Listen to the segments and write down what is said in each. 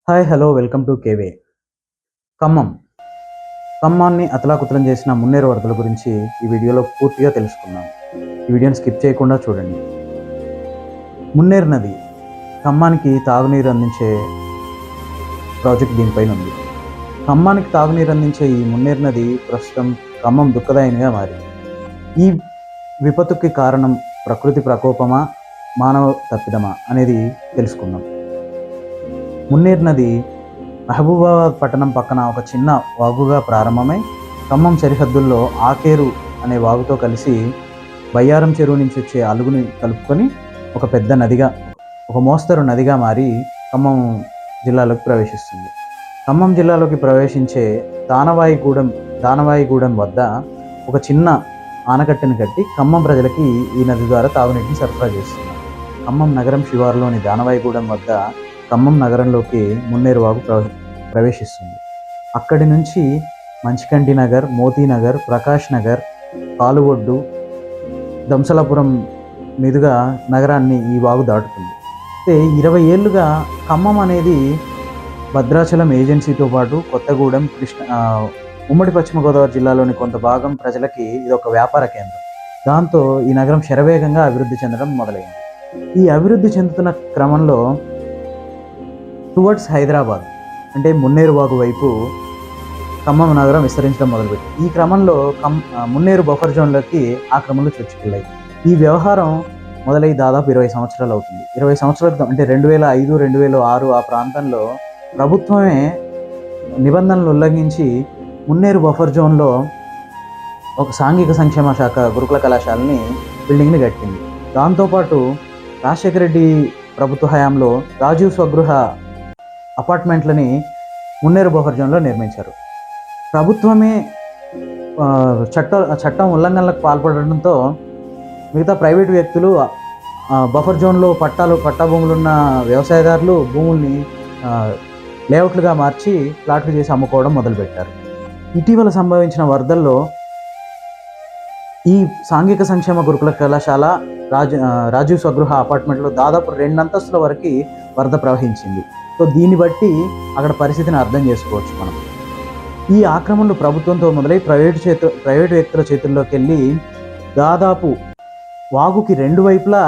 Hi hello welcome to KV. Khammam ఖమ్మాన్ని అతలాకుతలం చేసిన మున్నేరు వరదల గురించి ఈ వీడియోలో పూర్తిగా తెలుసుకుందాం. ఈ వీడియోని స్కిప్ చేయకుండా చూడండి. మున్నేరు నది ఖమ్మానికి తాగునీరు అందించే ప్రాజెక్ట్ దీనిపైన ఉంది. ఖమ్మానికి తాగునీరు అందించే ఈ మున్నేరు నది ప్రస్తుతం ఖమ్మం దుఃఖదాయినిగా మారింది. ఈ విపత్తుకి కారణం ప్రకృతి ప్రకోపమా, మానవ తప్పిదమా అనేది తెలుసుకుందాం. మున్నేరు నది మహబూబాబాద్ పట్టణం పక్కన ఒక చిన్న వాగుగా ప్రారంభమై ఖమ్మం సరిహద్దుల్లో ఆకేరు అనే వాగుతో కలిసి బయ్యారం చెరువు నుంచి వచ్చే అలుగుని కలుపుకొని ఒక పెద్ద నదిగా, ఒక మోస్తరు నదిగా మారి ఖమ్మం జిల్లాలోకి ప్రవేశిస్తుంది. ఖమ్మం జిల్లాలోకి ప్రవేశించే దానవాయిగూడెం వద్ద ఒక చిన్న ఆనకట్టెను కట్టి ఖమ్మం ప్రజలకి ఈ నది ద్వారా తాగునీటిని సరఫరా చేస్తుంది. ఖమ్మం నగరం శివారులోని దానవాయిగూడెం వద్ద ఖమ్మం నగరంలోకి మున్నేరు వాగు ప్రవేశిస్తుంది. అక్కడి నుంచి మంచికంటి నగర్, మోతీనగర్, ప్రకాష్ నగర్, కాలువొడ్డు, దంసలాపురం మీదుగా నగరాన్ని ఈ వాగు దాటుతుంది. అయితే 20 ఏళ్ళుగా ఖమ్మం అనేది భద్రాచలం ఏజెన్సీతో పాటు కొత్తగూడెం, ఉమ్మడి పశ్చిమ గోదావరి జిల్లాలోని కొంత భాగం ప్రజలకి ఇది ఒక వ్యాపార కేంద్రం. దాంతో ఈ నగరం శరవేగంగా అభివృద్ధి చెందడం మొదలైంది. ఈ అభివృద్ధి చెందుతున్న క్రమంలో టువర్డ్స్ హైదరాబాద్ అంటే మున్నేరు వాగు వైపు ఖమ్మం నగరం విస్తరించడం మొదలుపెట్టింది. ఈ క్రమంలో మున్నేరు బఫర్ జోన్లోకి ఆక్రమణలు చొచ్చుకెళ్ళాయి. ఈ వ్యవహారం మొదలై దాదాపు 20 సంవత్సరాలు అవుతుంది. 20 సంవత్సరాల క్రితం అంటే 2005, 2006 ఆ ప్రాంతంలో ప్రభుత్వమే నిబంధనలు ఉల్లంఘించి మున్నేరు బఫర్ జోన్లో ఒక సాంఘిక సంక్షేమ శాఖ గురుకుల కళాశాలని బిల్డింగ్ని కట్టింది. దాంతోపాటు రాజశేఖర రెడ్డి ప్రభుత్వ హయాంలో రాజీవ్ స్వగృహ అపార్ట్మెంట్లని మున్నేరు బఫర్ జోన్లో నిర్మించారు. ప్రభుత్వమే చట్టం ఉల్లంఘనలకు పాల్పడడంతో మిగతా ప్రైవేటు వ్యక్తులు బఫర్ జోన్లో పట్టా భూములున్న వ్యవసాయదారులు భూముల్ని లేఅవుట్లుగా మార్చి ప్లాట్లు చేసి అమ్ముకోవడం మొదలుపెట్టారు. ఇటీవల సంభవించిన వరదల్లో ఈ సాంఘిక సంక్షేమ గురుకుల కళాశాల రాజీవ్ స్వగృహ అపార్ట్మెంట్లో దాదాపు 2 అంతస్తుల వరకు వరద ప్రవహించింది. సో దీన్ని బట్టి అక్కడ పరిస్థితిని అర్థం చేసుకోవచ్చు మనం. ఈ ఆక్రమణలు ప్రభుత్వంతో మొదలై ప్రైవేటు వ్యక్తుల చేతుల్లోకి వెళ్ళి దాదాపు వాగుకి 2 వైపులా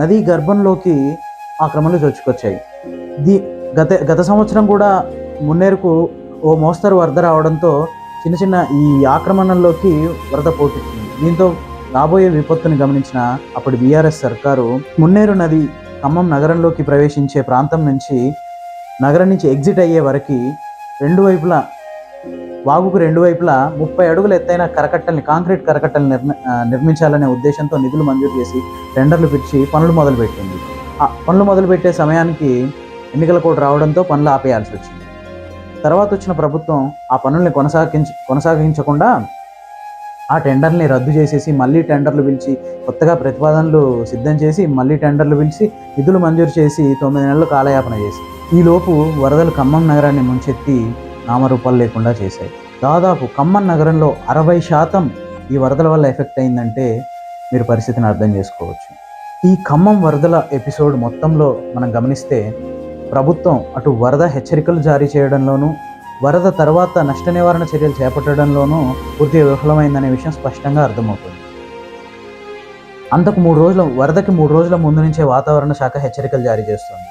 నదీ గర్భంలోకి ఆక్రమణలు చొచ్చుకొచ్చాయి. గత సంవత్సరం కూడా మున్నేరుకు ఓ మోస్తరు వరద రావడంతో చిన్న ఈ ఆక్రమణల్లోకి వరద పోటెత్తింది. దీంతో రాబోయే విపత్తుని గమనించిన అప్పటి బీఆర్ఎస్ సర్కారు మున్నేరు నది ఖమ్మం నగరంలోకి ప్రవేశించే ప్రాంతం నుంచి నగరం నుంచి ఎగ్జిట్ అయ్యే వరకు వాగుకు 2 వైపులా 30 అడుగుల ఎత్తైన కాంక్రీట్ కరకట్టల్ని నిర్మించాలనే ఉద్దేశంతో నిధులు మంజూరు చేసి టెండర్లు పిలిచి పనులు మొదలుపెట్టింది. ఆ పనులు మొదలుపెట్టే సమయానికి ఎన్నికల కోడ్ రావడంతో పనులు ఆపేయాల్సి వచ్చింది. తర్వాత వచ్చిన ప్రభుత్వం ఆ పనుల్ని కొనసాగించకుండా ఆ టెండర్ని రద్దు చేసేసి మళ్ళీ టెండర్లు పిలిచి కొత్తగా ప్రతిపాదనలు సిద్ధం చేసి మళ్ళీ టెండర్లు పిలిచి నిధులు మంజూరు చేసి 9 నెలలు కాలయాపన చేసి ఈలోపు వరదలు ఖమ్మం నగరాన్ని ముంచెత్తి నామరూపాలు లేకుండా చేశాయి. దాదాపు ఖమ్మం నగరంలో 60% ఈ వరదల వల్ల ఎఫెక్ట్ అయిందంటే మీరు పరిస్థితిని అర్థం చేసుకోవచ్చు. ఈ ఖమ్మం వరదల ఎపిసోడ్ మొత్తంలో మనం గమనిస్తే ప్రభుత్వం అటు వరద హెచ్చరికలు జారీ చేయడంలోనూ వరద తర్వాత నష్ట నివారణ చర్యలు చేపట్టడంలోనూ పూర్తిగా విఫలమైందనే విషయం స్పష్టంగా అర్థమవుతుంది. వరదకి 3 రోజుల ముందు నుంచే వాతావరణ శాఖ హెచ్చరికలు జారీ చేస్తుంది.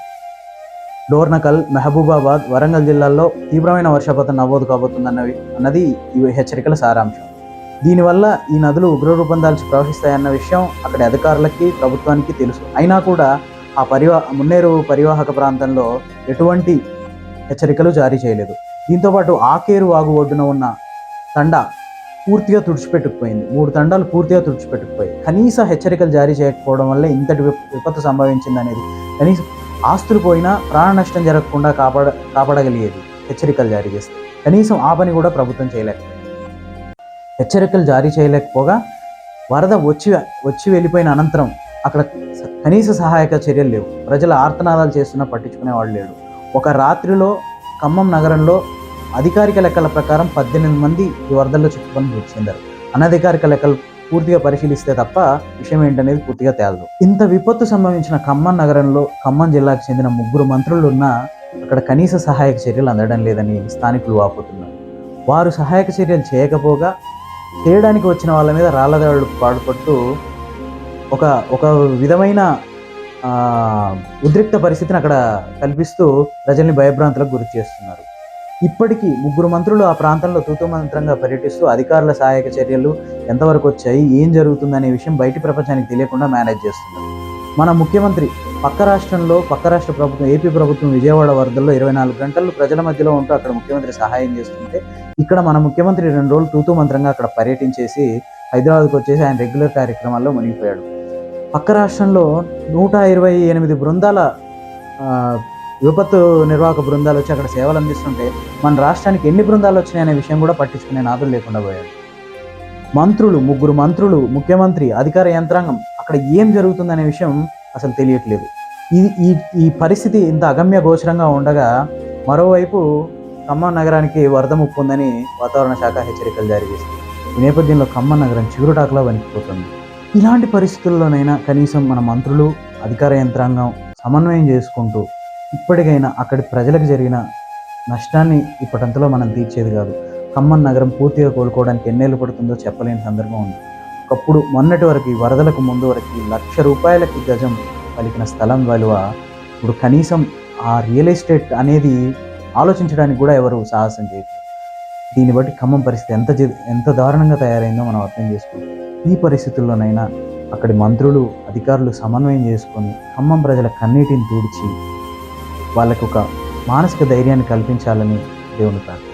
డోర్నకల్, మహబూబాబాద్, వరంగల్ జిల్లాల్లో తీవ్రమైన వర్షపాతం నమోదు కాబోతుందన్నది ఈ హెచ్చరికల సారాంశం. దీనివల్ల ఈ నదులు ఉగ్రరూపం దాల్చి ప్రవహిస్తాయన్న విషయం అక్కడి అధికారులకి, ప్రభుత్వానికి తెలుసు. అయినా కూడా ఆ మున్నేరు పరివాహక ప్రాంతంలో ఎటువంటి హెచ్చరికలు జారీ చేయలేదు. దీంతోపాటు ఆకేరు వాగు ఒడ్డున ఉన్న తండా పూర్తిగా తుడిచిపెట్టుకుపోయింది. 3 తండాలు పూర్తిగా తుడిచిపెట్టుకుపోయి కనీస హెచ్చరికలు జారీ చేయకపోవడం వల్ల ఇంతటి విపత్తు సంభవించింది అనేది, కనీసం ఆస్తులు పోయినా ప్రాణ నష్టం జరగకుండా కాపాడగలిగేది హెచ్చరికలు జారీ చేస్తే. కనీసం ఆ పని కూడా ప్రభుత్వం చేయలేకపోయింది. హెచ్చరికలు జారీ చేయలేకపోగా వరద వచ్చి వెళ్ళిపోయిన అనంతరం అక్కడ కనీస సహాయక చర్యలు లేవు. ప్రజల ఆర్తనాదాలు చేస్తున్నా పట్టించుకునే వాళ్ళు లేడు. ఒక రాత్రిలో ఖమ్మం నగరంలో అధికారిక లెక్కల ప్రకారం 18 మంది ఈ వరదల్లో చిక్కుకొని మృతి చెందారు. అనధికారిక లెక్కలు పూర్తిగా పరిశీలిస్తే తప్ప విషయం ఏంటనేది పూర్తిగా తేలదు. ఇంత విపత్తు సంభవించిన ఖమ్మం నగరంలో ఖమ్మం జిల్లాకు చెందిన 3 మంత్రులు ఉన్న అక్కడ కనీస సహాయక చర్యలు అందడం లేదని స్థానికులు వాపోతున్నారు. వారు సహాయక చర్యలు చేయకపోగా చేయడానికి వచ్చిన వాళ్ళ మీద రాళ్లదాడులు పాల్పడుతూ ఒక ఒక విధమైన ఉద్రిక్త పరిస్థితిని అక్కడ కల్పిస్తూ ప్రజల్ని భయభ్రాంతులకు గురి చేస్తున్నారు. ఇప్పటికీ 3 మంత్రులు ఆ ప్రాంతంలో తూతూ మంత్రంగా పర్యటిస్తూ అధికారుల సహాయక చర్యలు ఎంతవరకు వచ్చాయి, ఏం జరుగుతుందనే విషయం బయటి ప్రపంచానికి తెలియకుండా మేనేజ్ చేస్తున్నారు. మన ముఖ్యమంత్రి పక్క రాష్ట్ర ప్రభుత్వం ఏపీ ప్రభుత్వం విజయవాడ వరదల్లో 24 గంటలు ప్రజల మధ్యలో ఉంటూ అక్కడ ముఖ్యమంత్రి సహాయం చేస్తుంటే, ఇక్కడ మన ముఖ్యమంత్రి 2 రోజులు తూతూ మంత్రంగా అక్కడ పర్యటించేసి హైదరాబాద్కు వచ్చేసి ఆయన రెగ్యులర్ కార్యక్రమాల్లో మునిగిపోయాడు. పక్క రాష్ట్రంలో 128 బృందాల విపత్తు నిర్వాహక బృందాలు వచ్చి అక్కడ సేవలు అందిస్తుంటే మన రాష్ట్రానికి ఎన్ని బృందాలు వచ్చినాయనే విషయం కూడా పట్టించుకునే నాదులు లేకుండా పోయాడు. మంత్రులు 3 మంత్రులు, ముఖ్యమంత్రి, అధికార యంత్రాంగం అక్కడ ఏం జరుగుతుందనే విషయం అసలు తెలియట్లేదు. ఈ పరిస్థితి ఇంత అగమ్య గోచరంగా ఉండగా మరోవైపు ఖమ్మం నగరానికి వరద ముప్పు ఉందని వాతావరణ శాఖ హెచ్చరికలు జారీ చేసింది. ఈ నేపథ్యంలో ఖమ్మం నగరం చిగురుటాకులా వణికిపోతుంది. ఇలాంటి పరిస్థితుల్లోనైనా కనీసం మన మంత్రులు, అధికార యంత్రాంగం సమన్వయం చేసుకుంటూ ఇప్పటికైనా అక్కడి ప్రజలకు జరిగిన నష్టాన్ని ఇప్పటంతలో మనం తీర్చేది కాదు. ఖమ్మం నగరం పూర్తిగా కోలుకోవడానికి ఎన్నేళ్ళు పడుతుందో చెప్పలేని సందర్భం ఉంది. ఒకప్పుడు మొన్నటి వరకు వరదలకు ముందు వరకు ₹1,00,000 గజం పలికిన స్థలం విలువ ఇప్పుడు కనీసం ఆ రియల్ ఎస్టేట్ అనేది ఆలోచించడానికి కూడా ఎవరు సాహసం చేయట్లేదు. దీన్ని బట్టి ఖమ్మం పరిస్థితి ఎంత దారుణంగా తయారైందో మనం అర్థం చేసుకుంటాం. ఈ పరిస్థితుల్లోనైనా అక్కడి మంత్రులు, అధికారులు సమన్వయం చేసుకొని ఖమ్మం ప్రజల కన్నీటిని తుడిచి వాళ్ళకు ఒక మానసిక ధైర్యాన్ని కల్పించాలని దేవుని ప్రార్థన.